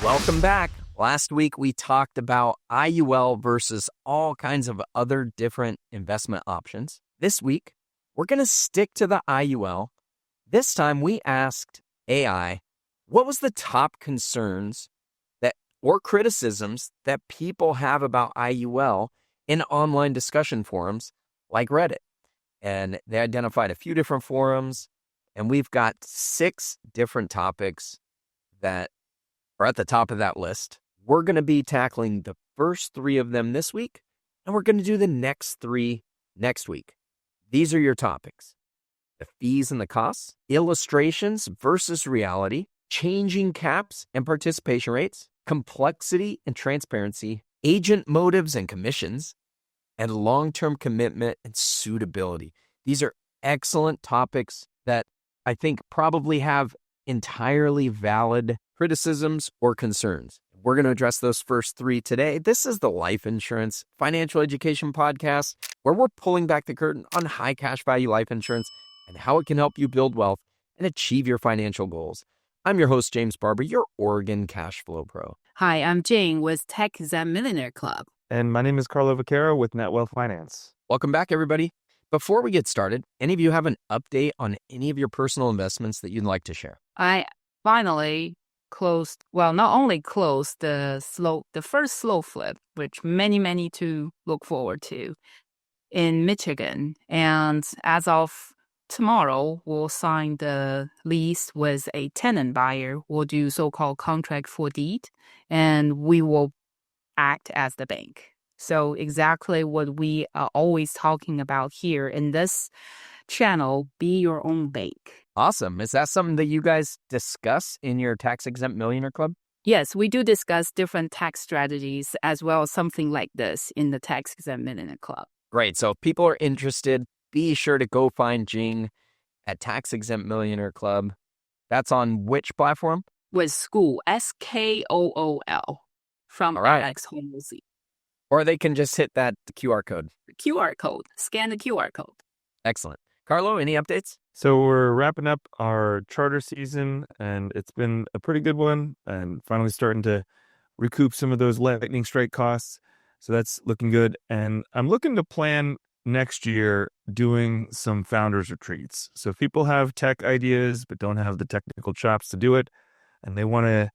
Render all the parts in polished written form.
Welcome back. Last week, we talked about IUL versus all kinds of other different investment options. This week, we're going to stick to the IUL. This time, we asked AI, what was the top concerns or criticisms that people have about IUL in online discussion forums like Reddit? And they identified a few different forums, and we've got 6 different topics that are at the top of that list. We're going to be tackling the first 3 of them this week, and we're going to do the next 3 next week. These are your topics: the fees and the costs, illustrations versus reality, changing caps and participation rates, complexity and transparency, agent motives and commissions, and long-term commitment and suitability. These are excellent topics that I think probably have entirely valid criticisms or concerns. We're going to address those first 3 today. This is the Life Insurance Financial Education Podcast, where we're pulling back the curtain on high cash value life insurance and how it can help you build wealth and achieve your financial goals. I'm your host, James Barber, your Oregon Cash Flow Pro. Hi, I'm Jane with Tech Exempt Millionaire Club. And my name is Carlo Vaquero with NetWealth Finance. Welcome back, everybody. Before we get started, any of you have an update on any of your personal investments that you'd like to share? I finally not only closed the first slow flip, which many to look forward to in Michigan. And as of tomorrow, we'll sign the lease with a tenant buyer. We'll do so-called contract for deed, and we will act as the bank. So exactly what we are always talking about here in this channel, be your own bank. Awesome. Is that something that you guys discuss in your tax-exempt millionaire club? Yes, we do discuss different tax strategies as well as something like this in the tax-exempt millionaire club. Great. So if people are interested, be sure to go find Jing at Tax-Exempt Millionaire Club. That's on which platform? With Skool, SKOOL, from Alex Hormozy. Or they can just hit that QR code. QR code. Scan the QR code. Excellent. Carlo, any updates? So we're wrapping up our charter season, and it's been a pretty good one, and finally starting to recoup some of those lightning strike costs. So that's looking good. And I'm looking to plan next year doing some founders retreats. So if people have tech ideas but don't have the technical chops to do it, and they want to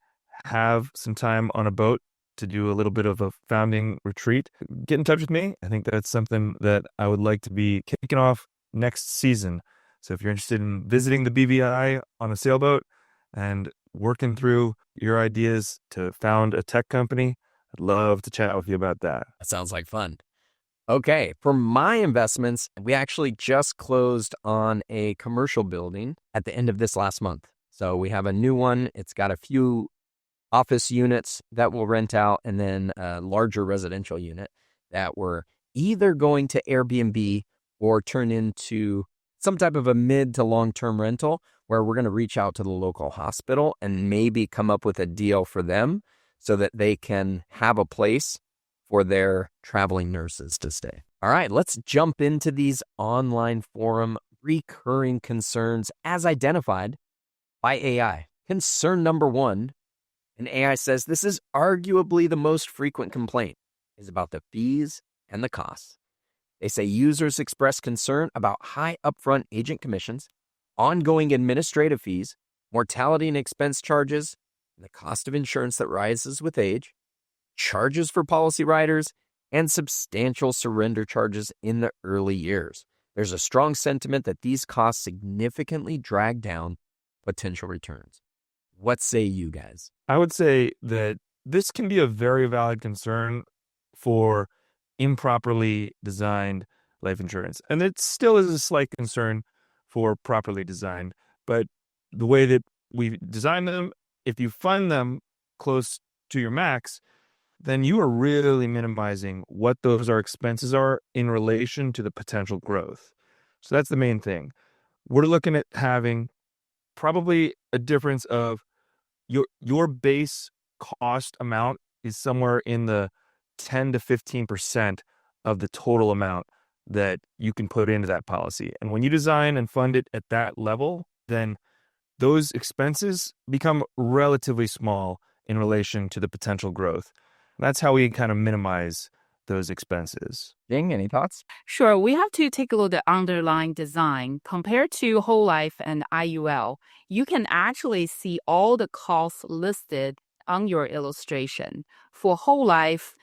have some time on a boat to do a little bit of a founding retreat, get in touch with me. I think that's something that I would like to be kicking off next season. So if you're interested in visiting the BVI on a sailboat and working through your ideas to found a tech company, I'd love to chat with you about that. That sounds like fun. Okay, for my investments, we actually just closed on a commercial building at the end of this last month. So we have a new one. It's got a few office units that we'll rent out, and then a larger residential unit that we're either going to Airbnb or turn into some type of a mid to long-term rental where we're going to reach out to the local hospital and maybe come up with a deal for them so that they can have a place for their traveling nurses to stay. All right, let's jump into these online forum recurring concerns as identified by AI. Concern number 1, and AI says this is arguably the most frequent complaint, is about the fees and the costs. They say users express concern about high upfront agent commissions, ongoing administrative fees, mortality and expense charges, and the cost of insurance that rises with age, charges for policy riders, and substantial surrender charges in the early years. There's a strong sentiment that these costs significantly drag down potential returns. What say you guys? I would say that this can be a very valid concern for improperly designed life insurance. And it still is a slight concern for properly designed. But the way that we design them, if you fund them close to your max, then you are really minimizing what those expenses are in relation to the potential growth. So that's the main thing. We're looking at having probably a difference of your base cost amount is somewhere in the 10 to 15% of the total amount that you can put into that policy. And when you design and fund it at that level, then those expenses become relatively small in relation to the potential growth. And that's how we kind of minimize those expenses. Jing, any thoughts? Sure, we have to take a look at underlying design. Compared to whole life and IUL, you can actually see all the costs listed on your illustration. For whole life,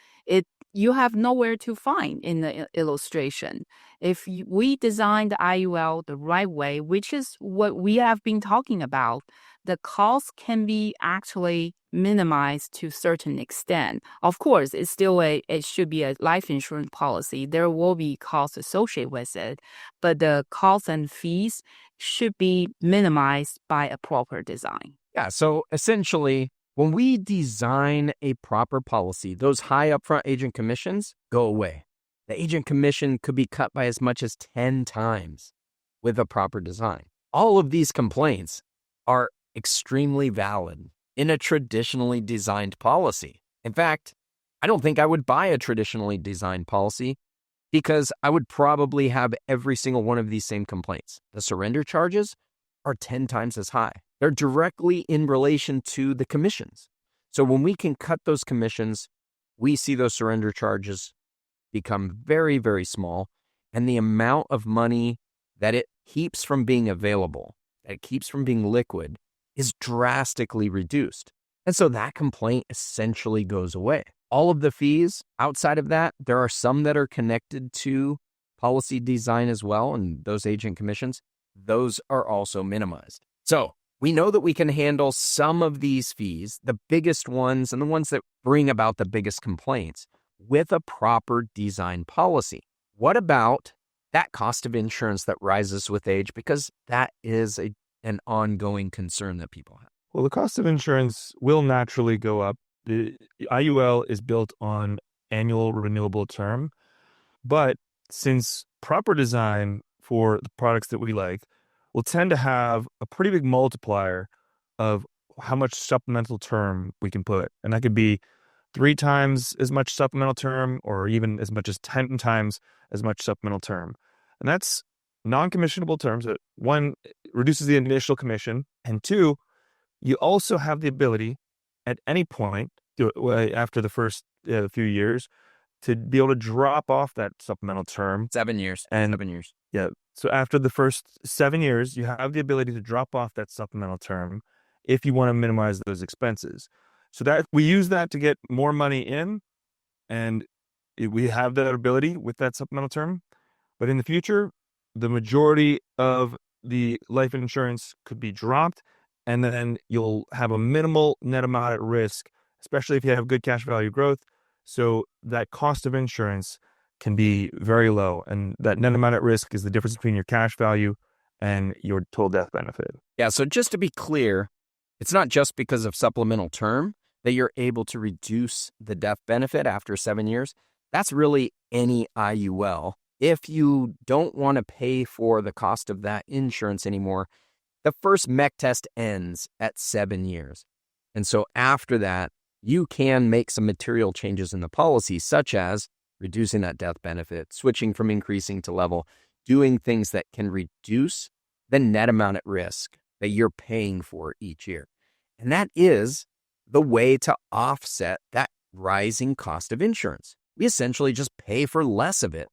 you have nowhere to find in the illustration. If we design the IUL the right way, which is what we have been talking about, the cost can be actually minimized to a certain extent. Of course, it should be a life insurance policy. There will be costs associated with it, but the costs and fees should be minimized by a proper design. Yeah, so essentially, when we design a proper policy, those high upfront agent commissions go away. The agent commission could be cut by as much as 10 times with a proper design. All of these complaints are extremely valid in a traditionally designed policy. In fact, I don't think I would buy a traditionally designed policy because I would probably have every single one of these same complaints. The surrender charges are 10 times as high. They're directly in relation to the commissions. So when we can cut those commissions, we see those surrender charges become very, very small, and the amount of money that it keeps from being available, that it keeps from being liquid, is drastically reduced. And so that complaint essentially goes away. All of the fees outside of that, there are some that are connected to policy design as well, and those agent commissions, those are also minimized. So we know that we can handle some of these fees, the biggest ones and the ones that bring about the biggest complaints, with a proper design policy. What about that cost of insurance that rises with age? Because that is an ongoing concern that people have. Well, the cost of insurance will naturally go up. The IUL is built on annual renewable term, but since proper design for the products that we like will tend to have a pretty big multiplier of how much supplemental term we can put. And that could be 3 times as much supplemental term or even as much as 10 times as much supplemental term. And that's non-commissionable terms. That 1, reduces the initial commission, and 2, you also have the ability at any point after the first few years to be able to drop off that supplemental term. 7 years. And 7 years. Yeah. So after the first 7 years, you have the ability to drop off that supplemental term if you want to minimize those expenses. So that we use that to get more money in, and we have that ability with that supplemental term. But in the future, the majority of the life insurance could be dropped, and then you'll have a minimal net amount at risk, especially if you have good cash value growth. So that cost of insurance can be very low, and that net amount at risk is the difference between your cash value and your total death benefit. Yeah, so just to be clear, it's not just because of supplemental term that you're able to reduce the death benefit after 7 years. That's really any IUL. If you don't want to pay for the cost of that insurance anymore, the first MEC test ends at 7 years. And so after that, you can make some material changes in the policy, such as reducing that death benefit, switching from increasing to level, doing things that can reduce the net amount at risk that you're paying for each year. And that is the way to offset that rising cost of insurance. We essentially just pay for less of it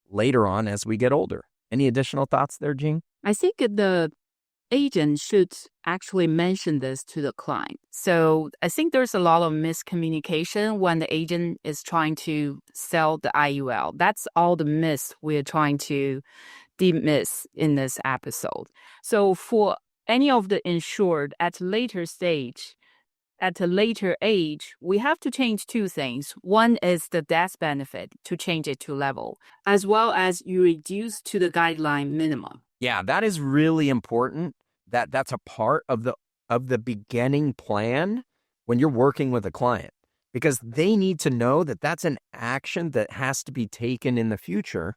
later on as we get older. Any additional thoughts there, Jing? I think the agent should actually mention this to the client. So I think there's a lot of miscommunication when the agent is trying to sell the IUL. That's all the myths we're trying to dismiss in this episode. So for any of the insured at a later age, we have to change 2 things. One is the death benefit, to change it to level, as well as you reduce to the guideline minimum. Yeah, that is really important. That's a part of the beginning plan when you're working with a client, because they need to know that that's an action that has to be taken in the future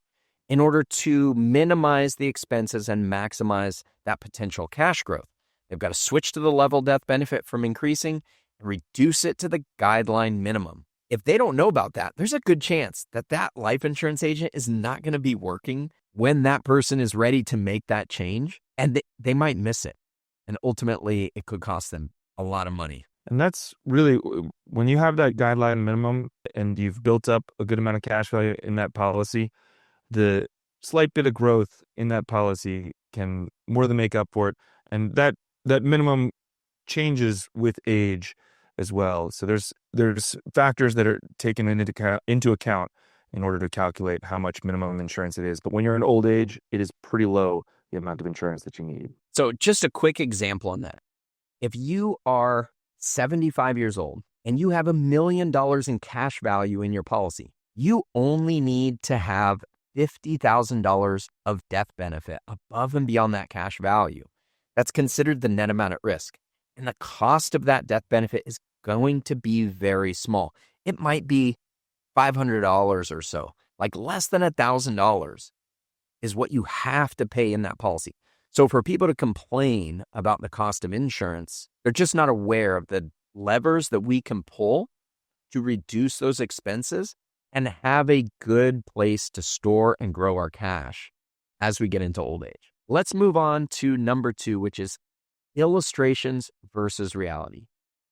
in order to minimize the expenses and maximize that potential cash growth. They've got to switch to the level death benefit from increasing and reduce it to the guideline minimum. If they don't know about that, there's a good chance that that life insurance agent is not going to be working when that person is ready to make that change, and they might miss it. And ultimately, it could cost them a lot of money. And that's really when you have that guideline minimum and you've built up a good amount of cash value in that policy, the slight bit of growth in that policy can more than make up for it. And that minimum changes with age as well. So there's factors that are taken into account in order to calculate how much minimum insurance it is. But when you're in old age, it is pretty low, the amount of insurance that you need. So just a quick example on that. If you are 75 years old and you have $1 million in cash value in your policy, you only need to have $50,000 of death benefit above and beyond that cash value. That's considered the net amount at risk. And the cost of that death benefit is going to be very small. It might be $500 or so, like less than $1,000 is what you have to pay in that policy. So for people to complain about the cost of insurance, they're just not aware of the levers that we can pull to reduce those expenses and have a good place to store and grow our cash as we get into old age. Let's move on to number 2, which is illustrations versus reality.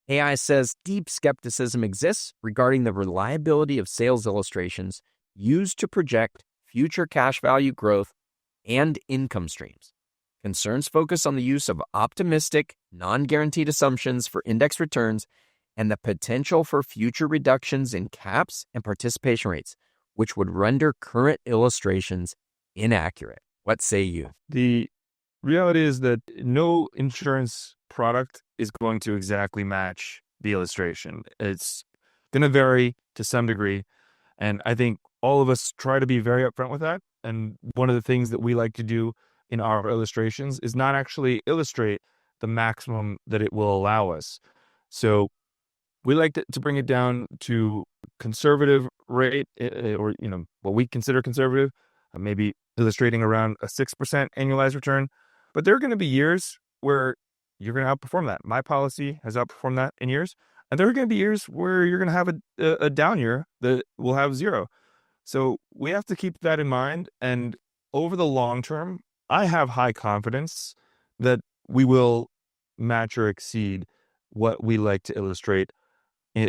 AI says deep skepticism exists regarding the reliability of sales illustrations used to project future cash value growth and income streams. Concerns focus on the use of optimistic, non-guaranteed assumptions for index returns and the potential for future reductions in caps and participation rates, which would render current illustrations inaccurate. What say you? The reality is that no insurance product is going to exactly match the illustration. It's going to vary to some degree. And I think all of us try to be very upfront with that. And one of the things that we like to do in our illustrations is not actually illustrate the maximum that it will allow us. So we like to bring it down to conservative rate, or what we consider conservative, maybe illustrating around a 6% annualized return. But there are going to be years where you're going to outperform that. My policy has outperformed that in years. And there are going to be years where you're going to have a down year that will have 0. So we have to keep that in mind. And over the long term, I have high confidence that we will match or exceed what we like to illustrate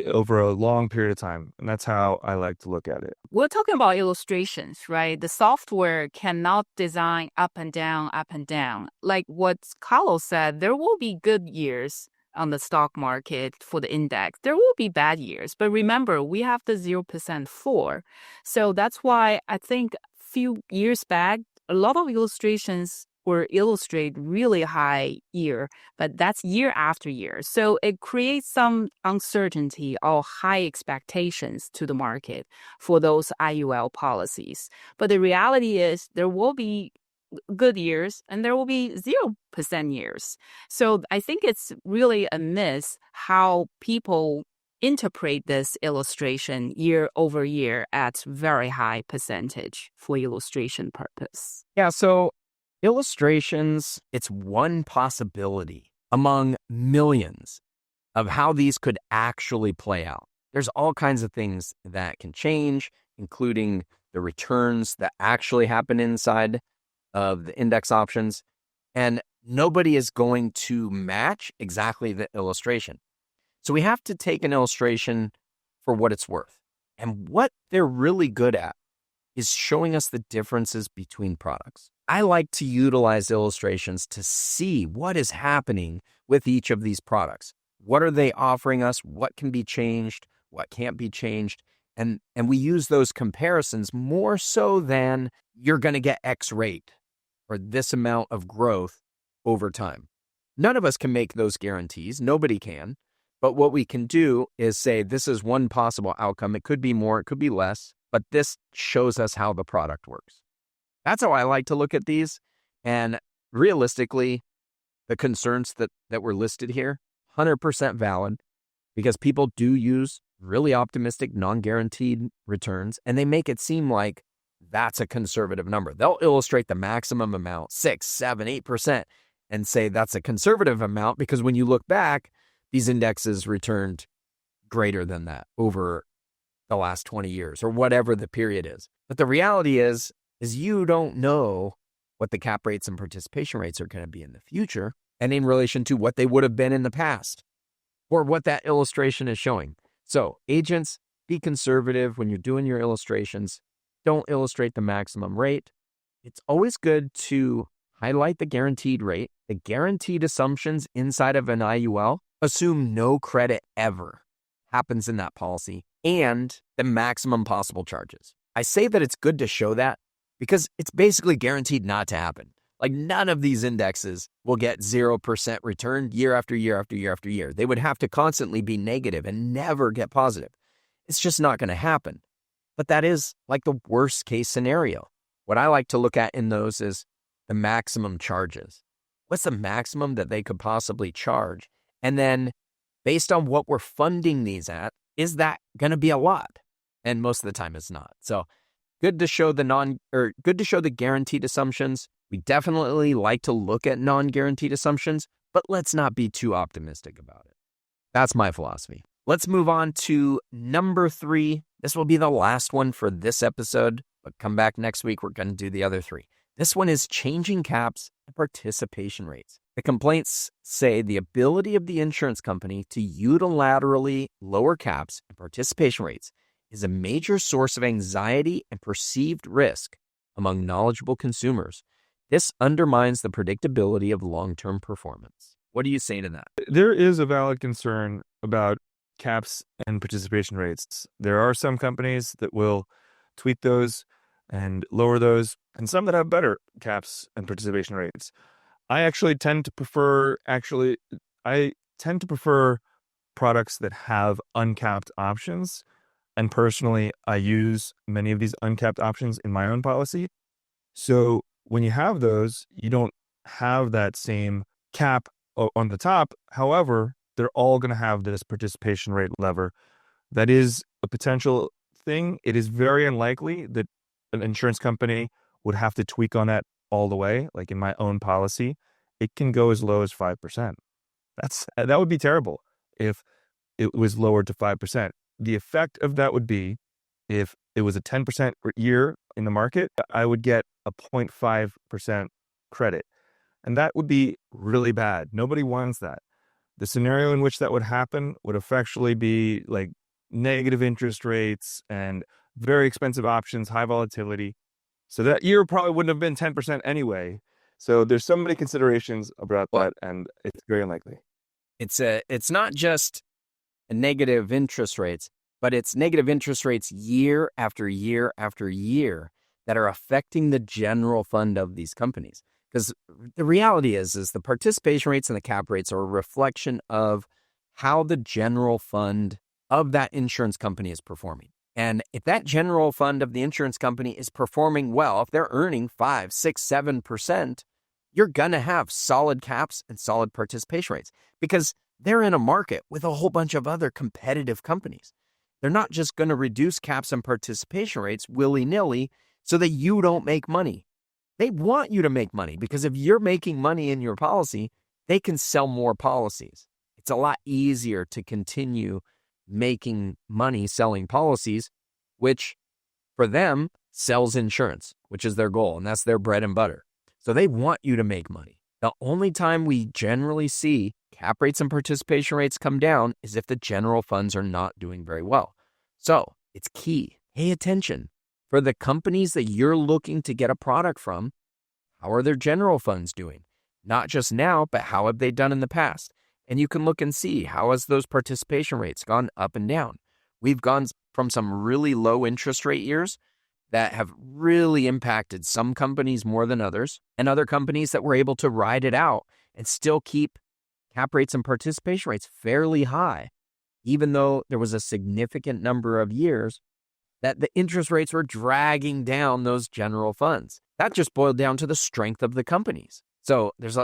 over a long period of time. And that's how I like to look at it. We're talking about illustrations, right? The software cannot design up and down, up and down. Like what Carlos said, there will be good years on the stock market for the index. There will be bad years. But remember, we have the 0% floor. So that's why I think a few years back, a lot of illustrations were illustrate really high year, but that's year after year. So it creates some uncertainty or high expectations to the market for those IUL policies. But the reality is there will be good years and there will be 0% years. So I think it's really a miss how people interpret this illustration year over year at very high percentage for illustration purpose. Yeah, so illustrations, it's one possibility among millions of how these could actually play out. There's all kinds of things that can change, including the returns that actually happen inside of the index options. And nobody is going to match exactly the illustration. So we have to take an illustration for what it's worth. And what they're really good at is showing us the differences between products. I like to utilize illustrations to see what is happening with each of these products. What are they offering us? What can be changed? What can't be changed? And we use those comparisons more so than you're going to get X rate or this amount of growth over time. None of us can make those guarantees. Nobody can. But what we can do is say this is one possible outcome. It could be more, it could be less, but this shows us how the product works. That's how I like to look at these. And realistically, the concerns that were listed here, 100% valid, because people do use really optimistic, non-guaranteed returns, and they make it seem like that's a conservative number. They'll illustrate the maximum amount, 6, 7, 8%, and say that's a conservative amount because when you look back, these indexes returned greater than that over the last 20 years or whatever the period is. But the reality is you don't know what the cap rates and participation rates are going to be in the future and in relation to what they would have been in the past. for what that illustration is showing. So agents, be conservative when you're doing your illustrations. Don't illustrate the maximum rate. It's always good to highlight the guaranteed rate. The guaranteed assumptions inside of an IUL assume no credit ever happens in that policy and the maximum possible charges. I say that it's good to show that because it's basically guaranteed not to happen. Like none of these indexes will get 0% return year after year after year after year. They would have to constantly be negative and never get positive. It's just not going to happen. But that is like the worst case scenario. What I like to look at in those is the maximum charges. What's the maximum that they could possibly charge? And then based on what we're funding these at, is that going to be a lot? And most of the time it's not. So good to show the guaranteed assumptions. We definitely like to look at non-guaranteed assumptions, but let's not be too optimistic about it. That's my philosophy. Let's move on to number 3. This will be the last one for this episode, but come back next week. We're going to do the other 3. This one is changing caps and participation rates. The complaints say the ability of the insurance company to unilaterally lower caps and participation rates is a major source of anxiety and perceived risk among knowledgeable consumers. This undermines the predictability of long-term performance. What do you say to that? There is a valid concern about caps and participation rates. There are some companies that will tweak those and lower those, and some that have better caps and participation rates. I tend to prefer products that have uncapped options. And personally, I use many of these uncapped options in my own policy. So when you have those, you don't have that same cap on the top. However, they're all going to have this participation rate lever. That is a potential thing. It is very unlikely that an insurance company would have to tweak on that all the way. Like in my own policy, it can go as low as 5%. That would be terrible if it was lowered to 5%. The effect of that would be if it was a 10% year in the market, I would get a 0.5% credit. And that would be really bad. Nobody wants that. The scenario in which that would happen would effectually be like negative interest rates and very expensive options, high volatility. So that year probably wouldn't have been 10% anyway. So there's so many considerations about that, and it's very unlikely. It's not just negative interest rates, but it's negative interest rates year after year after year that are affecting the general fund of these companies. Because the reality is the participation rates and the cap rates are a reflection of how the general fund of that insurance company is performing. And if that general fund of the insurance company is performing well, if they're earning 5, 6, 7%, you're going to have solid caps and solid participation rates because they're in a market with a whole bunch of other competitive companies. They're not just going to reduce caps and participation rates willy-nilly so that you don't make money. They want you to make money because if you're making money in your policy, they can sell more policies. It's a lot easier to continue making money selling policies, which for them sells insurance, which is their goal, and that's their bread and butter. So they want you to make money. The only time we generally see cap rates and participation rates come down is if the general funds are not doing very well. So it's key. Pay attention. For the companies that you're looking to get a product from, how are their general funds doing? Not just now, but how have they done in the past? And you can look and see how has those participation rates gone up and down. We've gone from some really low interest rate years that have really impacted some companies more than others, and other companies that were able to ride it out and still keep cap rates and participation rates fairly high, even though there was a significant number of years that the interest rates were dragging down those general funds. That just boiled down to the strength of the companies. So there's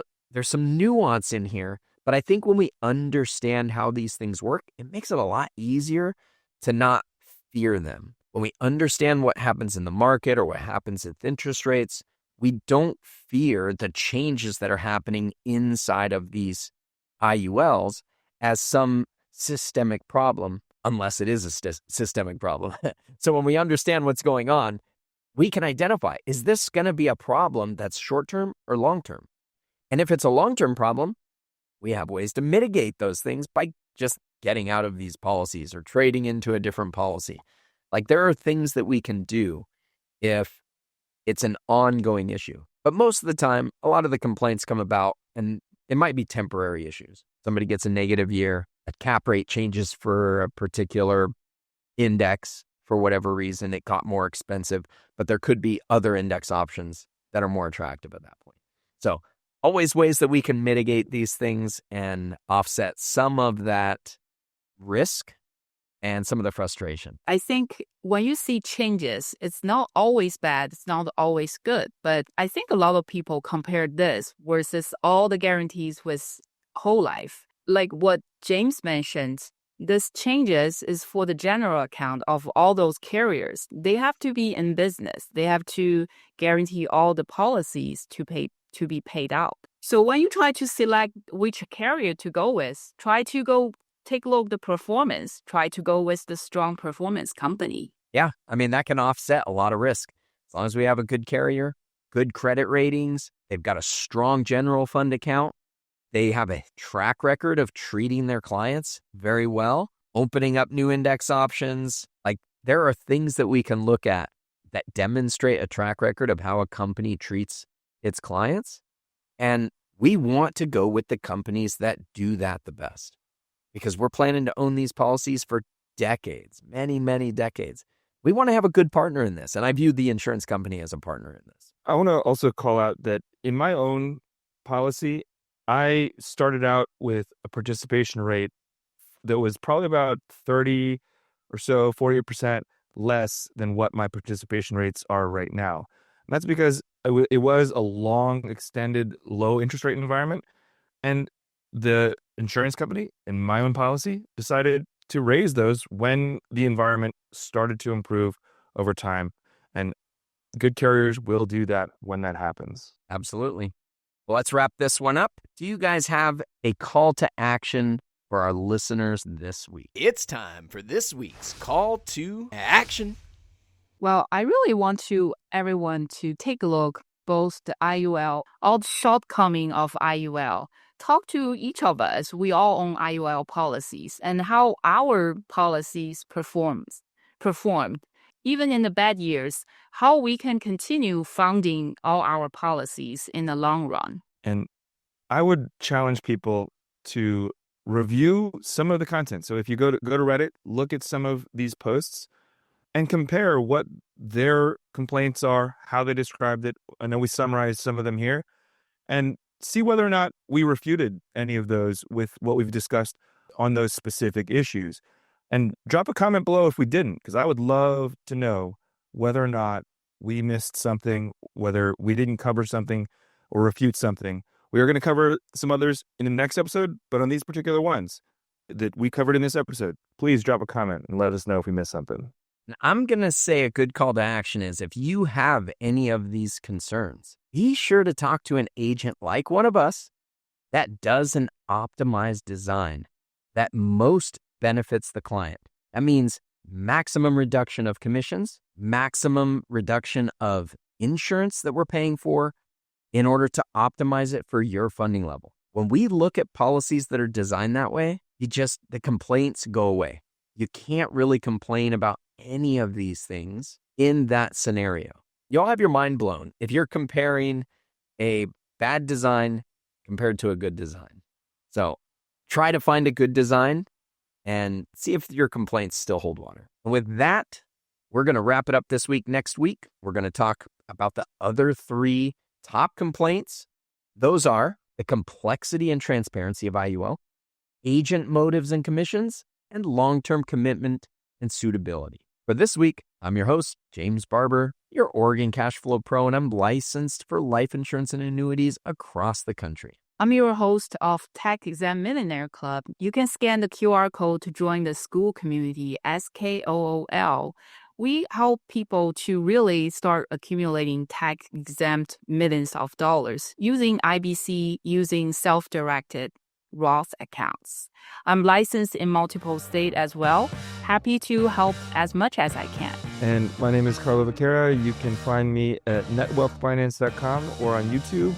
some nuance in here, but I think when we understand how these things work, it makes it a lot easier to not fear them. When we understand what happens in the market or what happens with interest rates, we don't fear the changes that are happening inside of these IULs as some systemic problem, unless it is a systemic problem. So when we understand what's going on, we can identify, is this going to be a problem that's short-term or long-term? And if it's a long-term problem, we have ways to mitigate those things by just getting out of these policies or trading into a different policy. Like, there are things that we can do if it's an ongoing issue. But most of the time, a lot of the complaints come about, and it might be temporary issues. Somebody gets a negative year, a cap rate changes for a particular index for whatever reason, it got more expensive, but there could be other index options that are more attractive at that point. So always ways that we can mitigate these things and offset some of that risk and some of the frustration. I think when you see changes, it's not always bad, it's not always good. But I think a lot of people compare this versus all the guarantees with whole life. Like what James mentioned, this changes is for the general account of all those carriers. They have to be in business. They have to guarantee all the policies to be paid out. So when you try to select which carrier to go with, try to go take a look at the performance. Try to go with the strong performance company. Yeah, I mean, that can offset a lot of risk. As long as we have a good carrier, good credit ratings, they've got a strong general fund account, they have a track record of treating their clients very well, opening up new index options. Like, there are things that we can look at that demonstrate a track record of how a company treats its clients. And we want to go with the companies that do that the best, because we're planning to own these policies for decades, many, many decades. We want to have a good partner in this. And I view the insurance company as a partner in this. I want to also call out that in my own policy, I started out with a participation rate that was probably about 30 or so, 40% less than what my participation rates are right now. And that's because it was a long, extended, low interest rate environment. And the insurance company, in my own policy, decided to raise those when the environment started to improve over time. And good carriers will do that when that happens. Absolutely. Well, let's wrap this one up. Do you guys have a call to action for our listeners this week? It's time for this week's call to action. Well, I really want everyone to take a look both the IUL, all the shortcoming of IUL. Talk to each of us. We all own IUL policies and how our policies performed. Even in the bad years, how we can continue funding all our policies in the long run. And I would challenge people to review some of the content. So if you go to Reddit, look at some of these posts and compare what their complaints are, how they described it. I know we summarized some of them here, and see whether or not we refuted any of those with what we've discussed on those specific issues. And drop a comment below if we didn't, because I would love to know whether or not we missed something, whether we didn't cover something or refute something. We are going to cover some others in the next episode, but on these particular ones that we covered in this episode, please drop a comment and let us know if we missed something. I'm going to say a good call to action is if you have any of these concerns, be sure to talk to an agent like one of us that does an optimized design that most benefits the client. That means maximum reduction of commissions, maximum reduction of insurance that we're paying for in order to optimize it for your funding level. When we look at policies that are designed that way, the complaints go away. You can't really complain about any of these things in that scenario. You'll have your mind blown if you're comparing a bad design compared to a good design. So try to find a good design and see if your complaints still hold water. And with that, we're going to wrap it up this week. Next week, we're going to talk about the other 3 top complaints. Those are the complexity and transparency of IUL, agent motives and commissions, and long-term commitment and suitability. For this week, I'm your host, James Barber, your Oregon Cash Flow Pro, and I'm licensed for life insurance and annuities across the country. I'm your host of Tax Exempt Millionaire Club. You can scan the QR code to join the school community, SKOOL. We help people to really start accumulating tax-exempt millions of dollars using IBC, using self-directed Roth accounts. I'm licensed in multiple states as well. Happy to help as much as I can. And my name is Carlo Vaquera. You can find me at netwealthfinance.com or on YouTube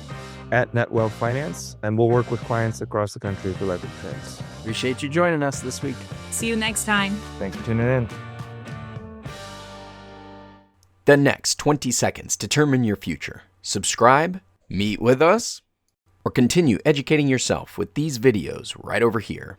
at netwealthfinance. And we'll work with clients across the country for life insurance. Appreciate you joining us this week. See you next time. Thanks for tuning in. The next 20 seconds determine your future. Subscribe, meet with us, or continue educating yourself with these videos right over here.